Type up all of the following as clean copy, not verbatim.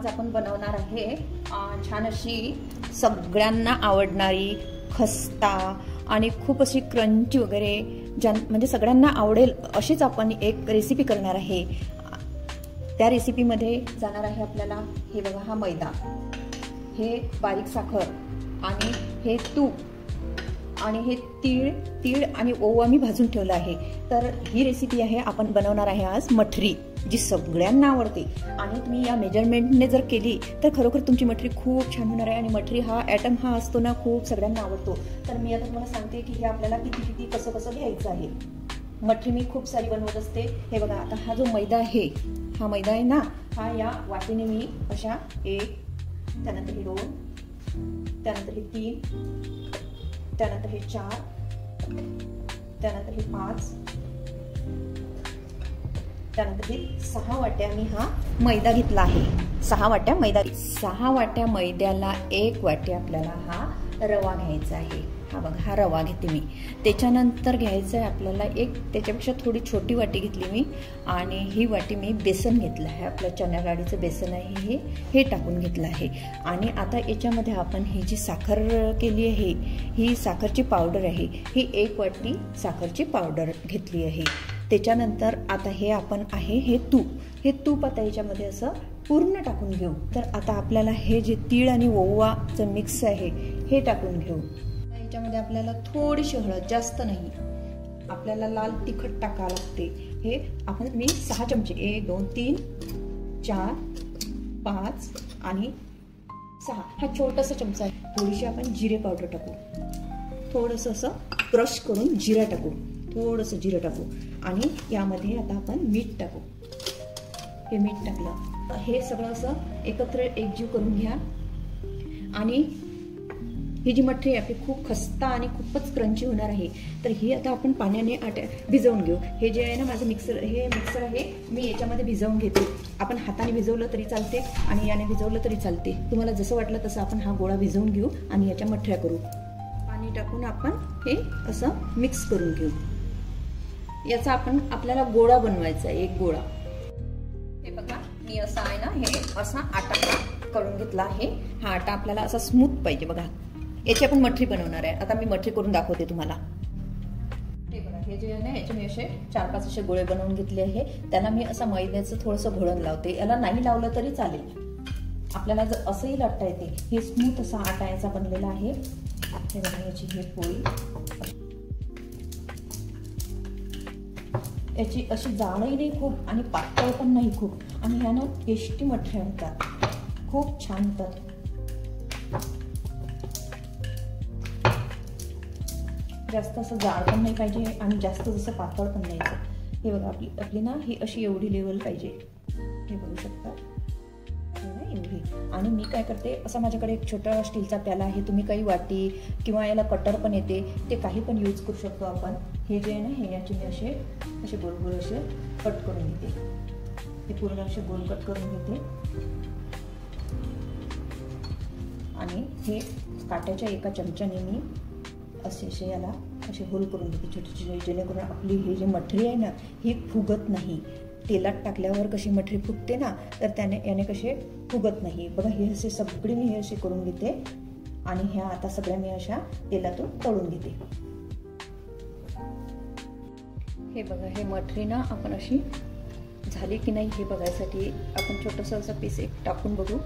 आज आपण बनवणार आहे छान अशी सगळ्यांना आवडणारी खस्ता आणि खूप अशी क्रंची वगैरे म्हणजे सगळ्यांना आवडेल अशीच आपण एक रेसिपी करणार आहे। त्या रेसिपीमध्ये जाणार आहे आपल्याला हे बघा, हा मैदा, हे बारीक साखर आणि हे तूप आणि हे तीळ आणि ओवा मी भाजून ठेवला आहे। तर ही रेसिपी आहे, आपण बनवणार आहे आज मठरी, जी सगळ्यांना आवडते आणि तुम्ही या मेजरमेंटने जर केली तर खरोखर तुमची मठरी खूप छान होणार आहे। आणि मठरी हा आयटम हा असतो ना, खूप सगळ्यांना आवडतो। तर मी आता तुम्हाला सांगते की हे आपल्याला किती कसं घ्यायचं आहे। मठरी मी खूप सारी बनवत असते। हे बघा, आता हा जो मैदा आहे, हा मैदा आहे ना, हा या वाटीने मी अशा 1, त्यानंतर हे 2, त्यानंतर हे 3, त्यानंतर हे 4, त्यानंतर हे 5, त्यानंतर हे 6 वाट्या मी हा मैदा घेतला आहे। 6 वाट्या मैदा, 6 वाट्या मैद्याला 1 वाटी आपल्याला हा रवा घ्यायचा आहे। हा बघा, हा रवा घेते मी। त्याच्यानंतर घ्यायचं आहे आपल्याला एक, त्याच्यापेक्षा थोडी छोटी वाटी घेतली मी आणि ही वाटी मी बेसन घेतलं आहे, आपलं चण्या डाळीचं बेसन आहे हे टाकून घेतलं आहे। आणि आता याच्यामध्ये आपण ही जी साखर केली आहे, ही साखरची पावडर आहे, ही 1 वाटी साखरची पावडर घेतली आहे। त्याच्यानंतर आता हे आपण आहे हे तूप आता याच्यामध्ये असं पूर्ण टाकून घेऊ। तर आता आपल्याला हे जे तीळ आणि ओवाचं मिक्स आहे हे टाकून घेऊ। याच्यामध्ये आपल्याला थोडीशी हळद, जास्त नाही, आपल्याला लाल तिखट टाकावं लागते। हे आपण मी 6 चमचे, 1 2 3 4 5 आणि 6, हा छोटासा चमचा आहे। थोडीशी आपण जिरे पावडर टाकू, थोडंसं असं क्रश करून जिरा टाकू, थोडंसं जिरं टाकू आणि यामध्ये आता आपण मीठ टाकू। हे मीठ टाकलं, हे सगळं असं एकत्र एकजीव करून घ्या। आणि ही जी मठरी आपली खूप खस्ता आणि खूपच क्रंची होणार आहे, तर ही आता आपण पाण्याने भिजवून घेऊ। हे जे आहे ना माझं मिक्सर आहे, मी याच्यामध्ये भिजवून घेते। आपण हाताने भिजवलं तरी चालते आणि याने भिजवलं तरी चालते, तुम्हाला जसं वाटलं तसं आपण हा गोळा भिजवून घेऊ आणि याच्या मठऱ्या करू। पाणी टाकून आपण हे असं मिक्स करून घेऊ। याचा आपल्याला गोळा बनवायचा आहे, एक गोळा। हे बघा, मी असा आहे ना, हे असा आटा करून घेतला आहे। हा आटा आपल्याला असा स्मूथ पाहिजे बघा, याची आपण मठरी बनवणार आहे। आता मी मठरी करून दाखवते तुम्हाला। हे बघा, हे जे आहे ना, याचे मी असे 4-5 असे गोळे बनवून घेतले आहे। त्याला मी असं मैद्याचं थोडंसं घोळण लावते। याला नाही लावलं तरी चालेल, आपल्याला जर असंही लाटता येते। हे स्मूथ असा आटा याचा बनलेला आहे। हे बघा, याची ही पोळी, याची अशी जाडही नाही खूप आणि पातळ पण नाही खूप, आणि ह्या ना टेस्टी मठऱ्या होतात, खूप छान होतात। जास्त असं जाड पण नाही पाहिजे आणि जास्त जसं पातळ पण नाही। हे बघा, आपली ना ही अशी एवढी लेवल पाहिजे, हे बघू शकता एवढी। आणि मी काय करते, असा माझ्याकडे एक छोटा स्टीलचा प्याला आहे, तुम्ही काही वाटी किंवा याला कटर पण येते, ते काही पण यूज करू शकतो आपण। हे जे आहे ना, हे याचे मी असे गोल गोल असे कट करून घेते, हे पूर्ण असे गोल कट करून घेते आणि हे काट्याच्या एका चमच्याने मी असे याला असे होल करून घेते छोटे, जेणेकरून आपली ही जी मठरी आहे ना, ही फुगत नाही। तेलात टाकल्यावर कशी मठरी फुगते ना, तर याने कसे फुगत नाही। बघा, हे असे सगळे मी हे असे करून घेते आणि ह्या आता सगळ्या मी अशा तेलातून तळून घेते। हे बघा, हे मठरी ना आपण अशी झाली की नाही हे बघायसाठी आपण छोटंसं असं पीस एक टाकून बघू।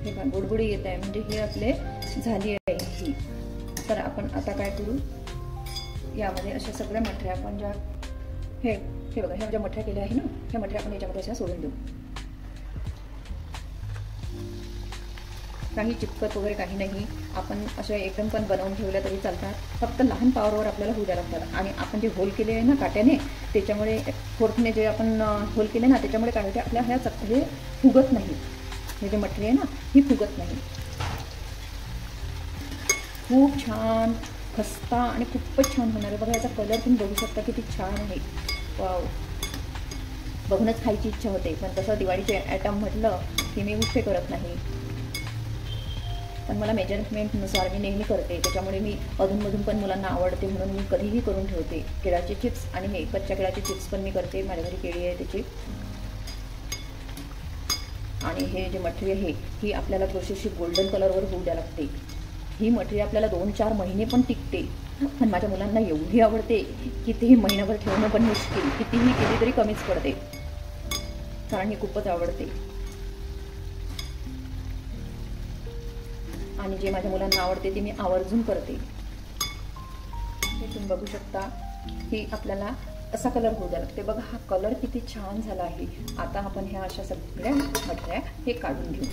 हे बघा, बुडबुडी येत आहे, म्हणजे हे आपले झाली आहे ही। तर आपण आता काय करू, यामध्ये अशा सगळ्या मठऱ्या आपण ज्या हे बघा, ह्या ज्या मठऱ्या केल्या आहे ना, ह्या मठऱ्या आपण याच्यामध्ये अशा सोडून देऊ। काही चिपकत वगैरे काही नाही, आपण अशा एकदम पण बनवून ठेवल्या तरी चालतात, फक्त लहान पावरवर आपल्याला होऊ द्यायला लागतात। आणि आपण जे होल केले आहे ना काट्याने, त्याच्यामुळे फोर्कने जे आपण होल केले ना, त्याच्यामुळे काय होते, आपल्या ह्या हे फुगत नाही। हे जे मठरी आहे ना, ही फुगत नाही। खूप छान खस्ता आणि खूपच छान होणार आहे। बघा, याचा कलर तुम्ही बघू शकता किती छान आहे, वाव, बघूनच खायची इच्छा होते। पण तसं दिवाळीचे आयटम म्हटलं की मी उठे करत नाही, पण मला मेजरमेंटनुसार मी नेहमी करते, त्याच्यामुळे मी अधूनमधून पण मुलांना आवडते म्हणून मी कधीही करून ठेवते। केळाचे चिप्स आणि हे कच्च्या केळाचे चिप्स पण मी करते, माझ्या घरी केळी आहे त्याची। आणि हे जे मटरी आहे ही आपल्याला थोडीशी गोल्डन कलरवर होऊ द्या लागते. ही मटरी आपल्याला 2-4 महिने पण टिकते. पण माझ्या मुलांना एवढी आवडते की ती महिनाभर ठेवणं पण मुश्किल, कितीही केली तरी कमीच पडते, कारण ही खूपच आवडते. आणि जे माझ्या मुलांना आवडते ते मी आवर्जून करते. हे तुम्ही बघू शकता, ही आपल्याला असा कलर होऊ द्या लागते. बघा हा कलर किती छान झाला आहे. आता आपण ह्या अशा सगळ्या मटऱ्या हे काढून घेऊ.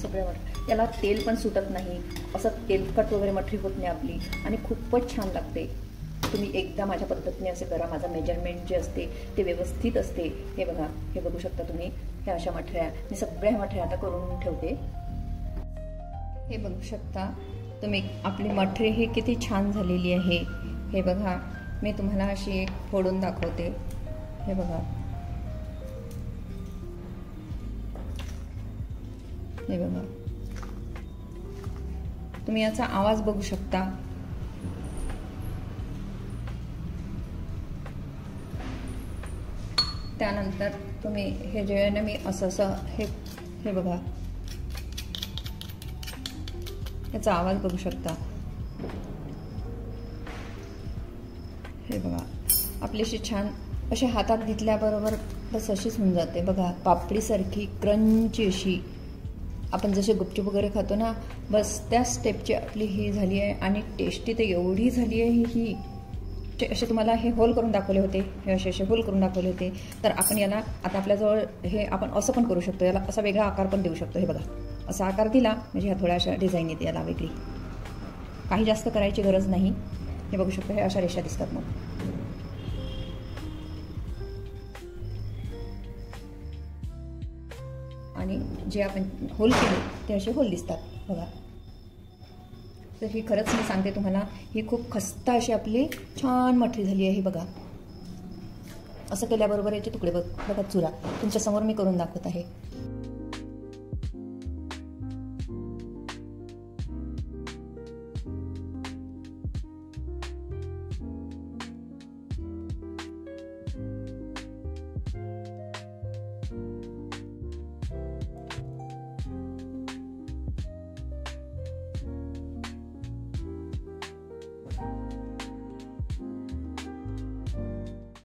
सगळ्या मटऱ्या, याला तेल पण सुटत नाही, असं तेलकट वगैरे मटरी होत नाही आपली, आणि खूपच छान लागते. तुम्ही एकदा माझ्या पद्धतीने असे करा. माझं मेजरमेंट जे असते ते व्यवस्थित असते. हे बघा, हे बघू शकता तुम्ही. ह्या अशा मठऱ्या मी सगळ्या मठऱ्या आता करून ठेवते. हे बघू शकता तुम्ही, आपली मठरी ही किती छान झालेली आहे. हे बघा, मी तुम्हाला अशी एक फोडून दाखवते. हे बघा, हे बघा, तुम्ही याचा आवाज बघू शकता. त्यानंतर तुम्ही हे जे आहे ना, मी असं हे बघा, याचा आवाज बघू शकता. हे बघा, आपलीशी छान अशी हातात घेतल्याबरोबर बस अशीच होऊन जाते. बघा, पापडीसारखी क्रंची अशी, आपण जसे गुपचूप वगैरे खातो ना, बस त्या स्टेपची आपली ही झाली आहे. आणि टेस्टी तर एवढी झाली आहे ही. असे तुम्हाला हे होल करून दाखवले होते, हे असे होल करून दाखवले होते. तर आपण याला आता आपल्याजवळ हे आपण असं पण करू शकतो, याला असा वेगळा आकार पण देऊ शकतो. हे बघा, असा आकार दिला म्हणजे ह्या थोड्या अशा डिझाईन येते याला वेगळी, काही जास्त करायची गरज नाही. हे बघू शकतो, हे अशा रेषा दिसतात. मग आणि जे आपण होल केले ते असे होल दिसतात. बघा, तर ही खरंच मी सांगते तुम्हाला, ही खूप खस्ता अशी आपली छान मठरी झाली आहे. बघा, असं केल्याबरोबर याचे तुकडे बघा चुरा तुमच्यासमोर मी करून दाखवत आहे.